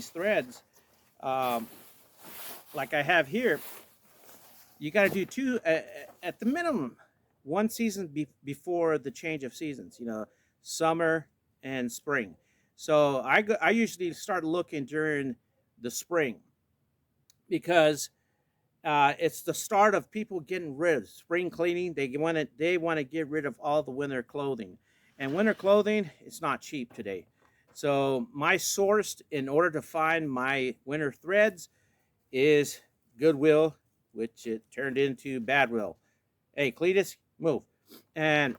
these threads, um, like I have here, you got to do two at the minimum, one season before the change of seasons. Summer and spring. So I usually start looking during the spring because it's the start of people getting rid of spring cleaning. They want to get rid of all the winter clothing, and winter clothing is not cheap today. So my source in order to find my winter threads is Goodwill, which it turned into Badwill. Hey, Cletus, move. And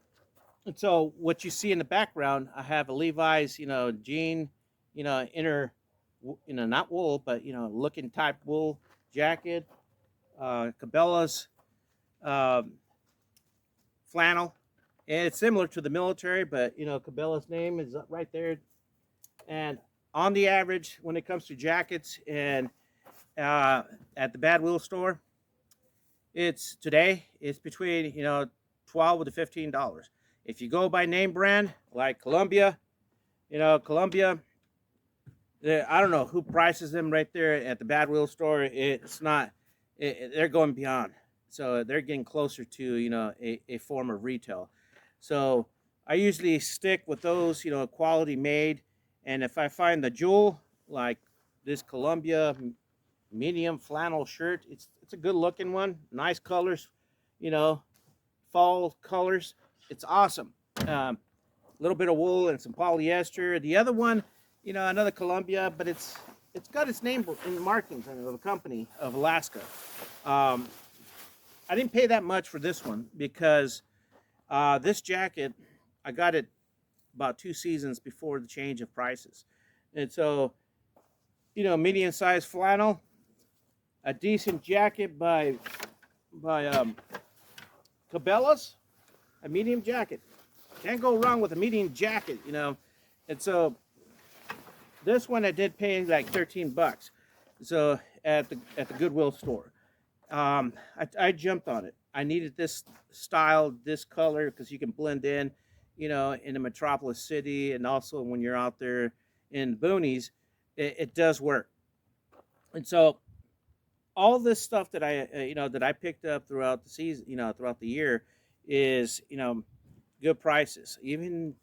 so what you see in the background, I have a Levi's, jean, inner, not wool, but looking type wool jacket, Cabela's um, flannel, and it's similar to the military, but Cabela's name is right there. And on the average, when it comes to jackets and at the Bad Wheel store, it's between $12 to $15. If you go by name brand like Columbia, Columbia, I don't know who prices them right there at the Bad Wheel store. It's not. They're going beyond, so they're getting closer to a form of retail. So I usually stick with those quality made, and if I find the jewel like this Columbia medium flannel shirt, it's a good looking one, nice colors, you know, fall colors. It's awesome. A little bit of wool and some polyester. The other one, another Columbia, but it's got its name in the markings of the company of Alaska. Um, I didn't pay that much for this one because this jacket, I got it about 2 seasons before the change of prices. And so, medium sized flannel, a decent jacket by Cabela's, a medium jacket. Can't go wrong with a medium jacket. And so this one I did pay like $13. So at the Goodwill store, I jumped on it. I needed this style, this color, because you can blend in the metropolis city, and also when you're out there in the boonies, it does work. And so all this stuff that I picked up throughout the season, throughout the year, is good prices. Even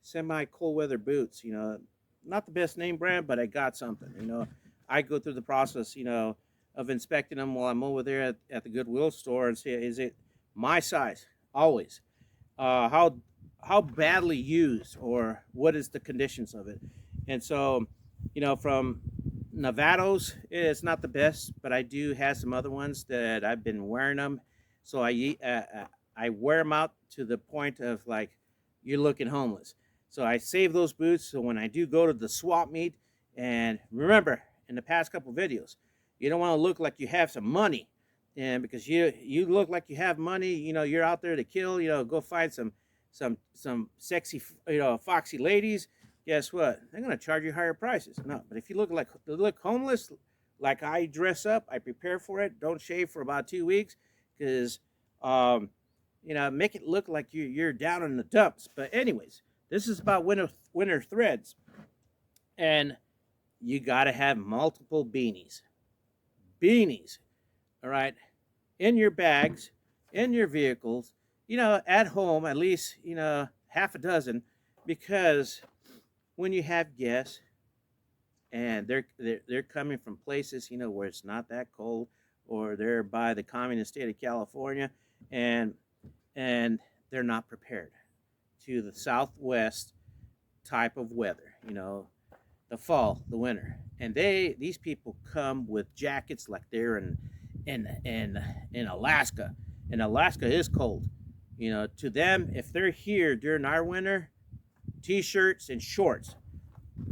semi cold weather boots, not the best name brand, but I got something. I go through the process, of inspecting them while I'm over there at the Goodwill store and say, is it my size? Always. How badly used, or what is the conditions of it? And so, from Nevados, it's not the best, but I do have some other ones that I've been wearing them. So I wear them out to the point of like you're looking homeless. So I save those boots so when I do go to the swap meet, and remember in the past couple videos, you don't want to look like you have some money, and because you look like you have money, you're out there to kill. Go find some sexy, foxy ladies. Guess what? They're gonna charge you higher prices. No, but if you look homeless, like I dress up, I prepare for it. Don't shave for about 2 weeks, because make it look like you're down in the dumps. But anyways, this is about winter threads, and you gotta have multiple beanies, all right, in your bags, in your vehicles, at home, at least, half a dozen, because when you have guests and they're coming from places, where it's not that cold, or they're by the communist state of California, and and they're not prepared to the Southwest type of weather, the fall, the winter, and these people come with jackets like they're in Alaska, and Alaska is cold. To them, if they're here during our winter, t-shirts and shorts.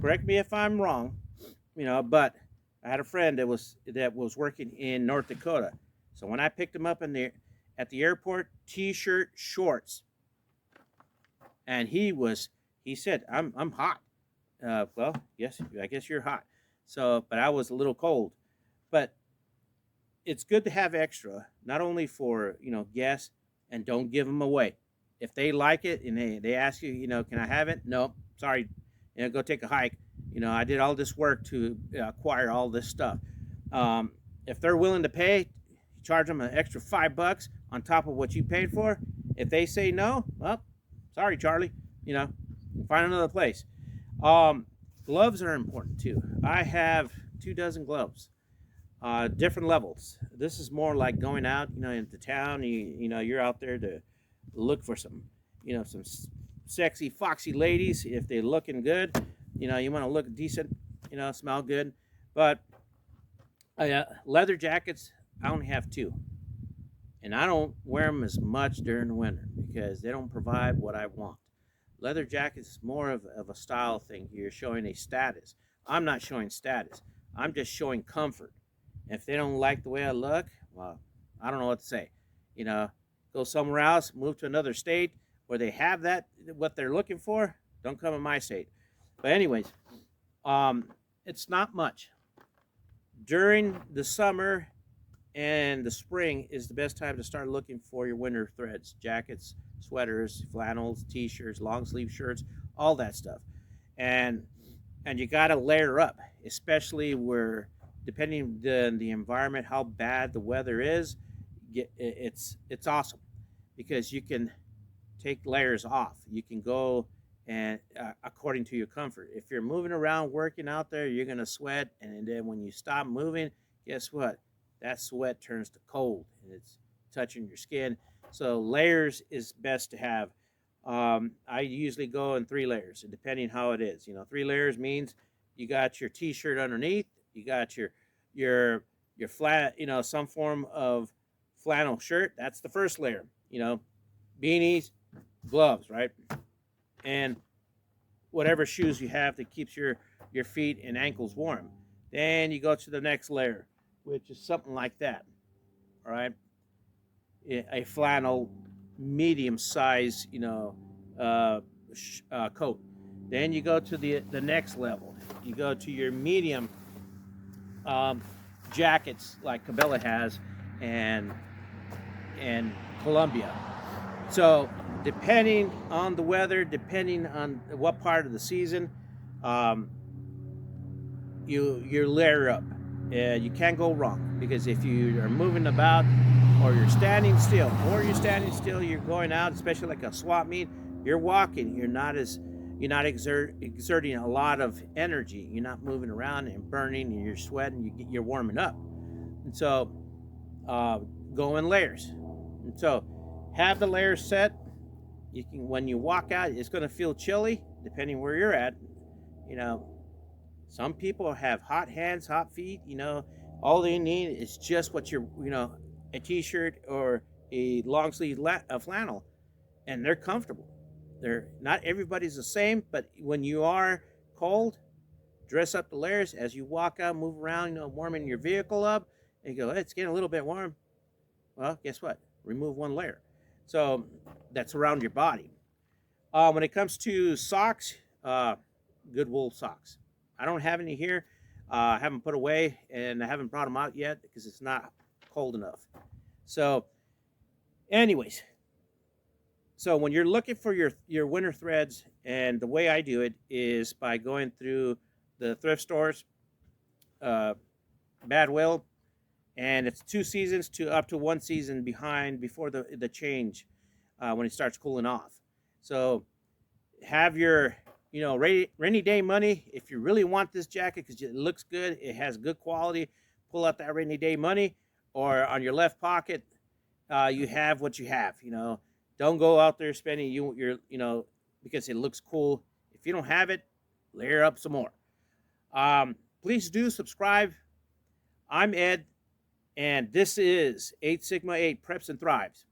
Correct me if I'm wrong, but I had a friend that was working in North Dakota, so when I picked him up at the airport, t-shirt, shorts, and he said, I'm hot. Well, yes, I guess you're hot. So, but I was a little cold. But it's good to have extra, not only for guests, and don't give them away. If they like it and they ask you, can I have it? No, sorry, go take a hike. I did all this work to acquire all this stuff. If they're willing to pay, charge them an extra $5 on top of what you paid for. If they say no, well, sorry, Charlie. Find another place. Gloves are important too. I have 2 dozen gloves, different levels. This is more like going out, into town. You're out there to look for some sexy, foxy ladies. If they're looking good, you want to look decent, smell good. But leather jackets, I only have 2, and I don't wear them as much during the winter because they don't provide what I want. Leather jackets is more of a style thing. You're showing a status. I'm not showing status. I'm just showing comfort. If they don't like the way I look, well, I don't know what to say. Go somewhere else, move to another state where they have that, what they're looking for. Don't come in my state. But anyways, it's not much. During the summer and the spring is the best time to start looking for your winter threads, jackets, sweaters, flannels, t-shirts, long sleeve shirts, all that stuff. And you got to layer up, especially where, depending the environment, how bad the weather is, it's awesome because you can take layers off. You can go and according to your comfort. If you're moving around, working out there, you're gonna sweat, and then when you stop moving, guess what? That sweat turns to cold and it's touching your skin. So layers is best to have. I usually go in 3 layers, depending how it is. 3 layers means you got your t-shirt underneath, you got your flat, some form of flannel shirt. That's the first layer. Beanies, gloves, right? And whatever shoes you have that keeps your feet and ankles warm. Then you go to the next layer, which is something like that. All right, a flannel, medium size, coat. Then you go to the next level. You go to your medium jackets like Cabela has, and Columbia. So depending on the weather, depending on what part of the season, you layer up. You can't go wrong, because if you are moving about, or you're standing still, you're going out, especially like a swap meet, you're walking, you're not exerting a lot of energy. You're not moving around and burning, and you're sweating, you're warming up. And so go in layers. And so have the layers set. You can, when you walk out, it's going to feel chilly depending where you're at. Some people have hot hands, hot feet. All they need is just what you're, a t-shirt or a long sleeve flannel, and they're comfortable. They're not everybody's the same, but when you are cold, dress up the layers as you walk out, move around, warming your vehicle up, and you go, hey, it's getting a little bit warm. Well, guess what? Remove 1 layer. So that's around your body. When it comes to socks, good wool socks. I don't have any here. I haven't put away, and I haven't brought them out yet because it's not cold enough. So anyways, so when you're looking for your winter threads, and the way I do it is by going through the thrift stores, Badwill, and it's 2 seasons to up to 1 season behind before the change, when it starts cooling off. So have your rainy day money. If you really want this jacket because it looks good, it has good quality, pull out that rainy day money, or on your left pocket, you have what you have. Don't go out there spending because it looks cool. If you don't have it, layer up some more. Please do subscribe. I'm Ed, and this is 8 Sigma 8 Preps and Thrives.